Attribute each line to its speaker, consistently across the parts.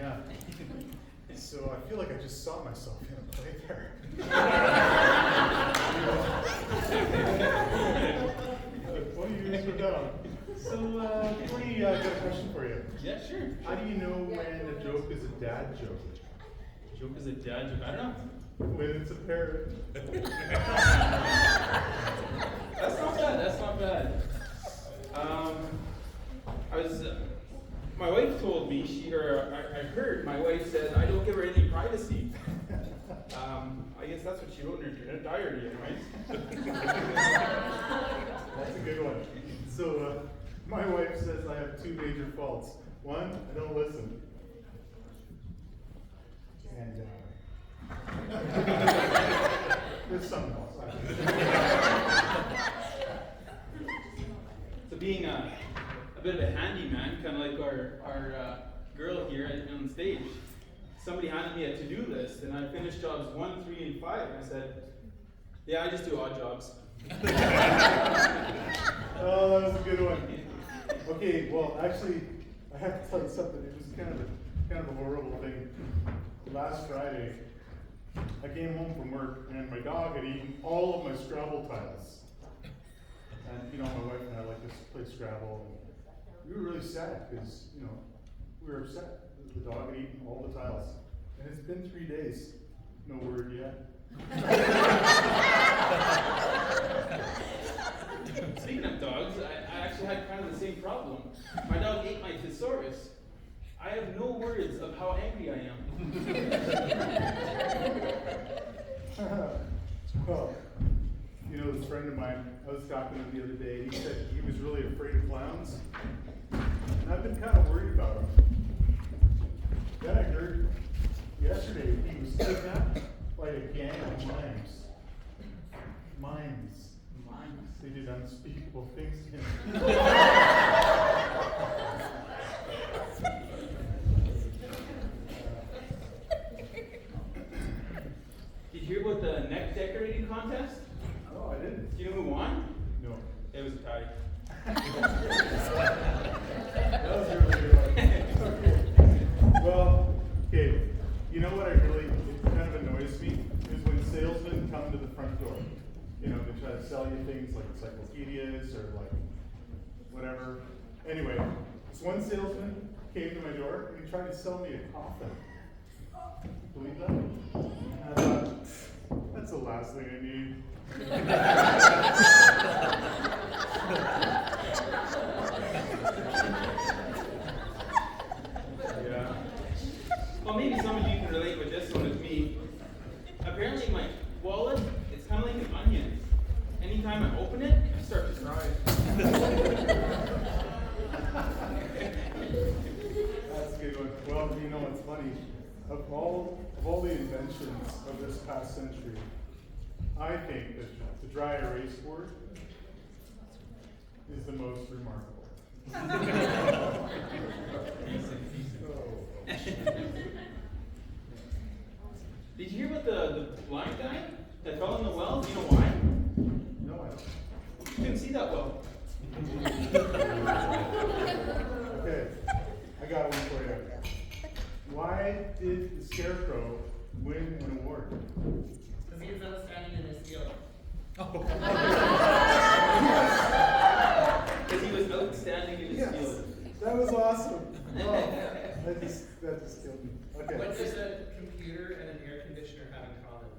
Speaker 1: Yeah. So I feel like I just saw myself in a play there. Funny you just put that on. So, Cody, got a question for you.
Speaker 2: Yeah, sure.
Speaker 1: How do you know when a joke is a dad joke?
Speaker 2: Joke is a dad joke. I don't know.
Speaker 1: When it's a parrot.
Speaker 2: That's not bad. That's not bad. My wife told me I heard my wife said I don't give her any privacy. I guess that's what she wrote in her diary, anyways.
Speaker 1: That's a good one. So, my wife says I have two major faults. One, I don't listen. And there's something else.
Speaker 2: So being a bit of a handyman, kind of like our girl here on stage, somebody handed me a to-do list, and I finished jobs 1, 3, and 5, and I said, yeah, I just do odd jobs.
Speaker 1: Oh, that was a good one. Okay, well, actually, I have to tell you something. It was kind of a horrible thing. Last Friday, I came home from work, and my dog had eaten all of my Scrabble tiles. And, my wife and I like to play Scrabble. And we were really sad because, we were upset. The dog had eaten all the tiles. And it's been 3 days. No word yet.
Speaker 2: Speaking of dogs, I actually had kind of the same problem. My dog ate my thesaurus. I have no words of how angry I am.
Speaker 1: Well, this friend of mine, I was talking to him the other day, he said he was really afraid of clowns. And I've been kind of worried about him. Then I heard yesterday he was kidnapped by a gang of mimes. Mimes. They did unspeakable things to him.
Speaker 2: Did you hear about the neck decorating contest?
Speaker 1: No, I didn't.
Speaker 2: Do you know who won?
Speaker 1: No.
Speaker 2: It was a tie.
Speaker 1: That was a really good one. Okay. Well, okay. You know what it kind of annoys me is when salesmen come to the front door. They try to sell you things like encyclopedias or like whatever. Anyway, this one salesman came to my door and he tried to sell me a coffin. Believe that? And I thought, that's the last thing I need.
Speaker 2: Yeah. Well, maybe some of you can relate with this one with me. Apparently my wallet, it's kind of like an onion. Anytime I open it, I start to cry.
Speaker 1: That's a good one. Well, what's funny? Of all the inventions of this past century, I think that the dry erase board is the most remarkable.
Speaker 2: Did you hear about the blind guy that fell in the well? Do you know why?
Speaker 1: No, I don't.
Speaker 2: You couldn't see that well.
Speaker 1: Okay, I got one for you. Why did the Scarecrow win an award?
Speaker 3: Because he was outstanding in his field.
Speaker 2: Because he was outstanding in his field.
Speaker 1: That was awesome. Oh, that just killed me. Okay.
Speaker 3: What does a computer and an air conditioner have in common?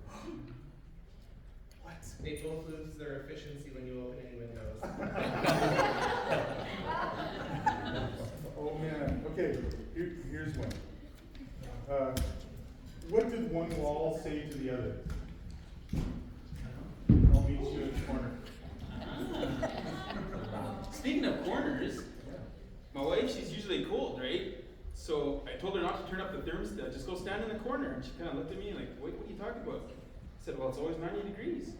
Speaker 1: What?
Speaker 3: They both lose their efficiency when you open any windows.
Speaker 1: Oh man. Okay, here's one. What did one wall say to the other? I'll meet you at the corner.
Speaker 2: Speaking of corners, my wife, she's usually cold, right? So I told her not to turn up the thermostat, just go stand in the corner. And she kind of looked at me like, what are you talking about? I said, well, it's always 90 degrees.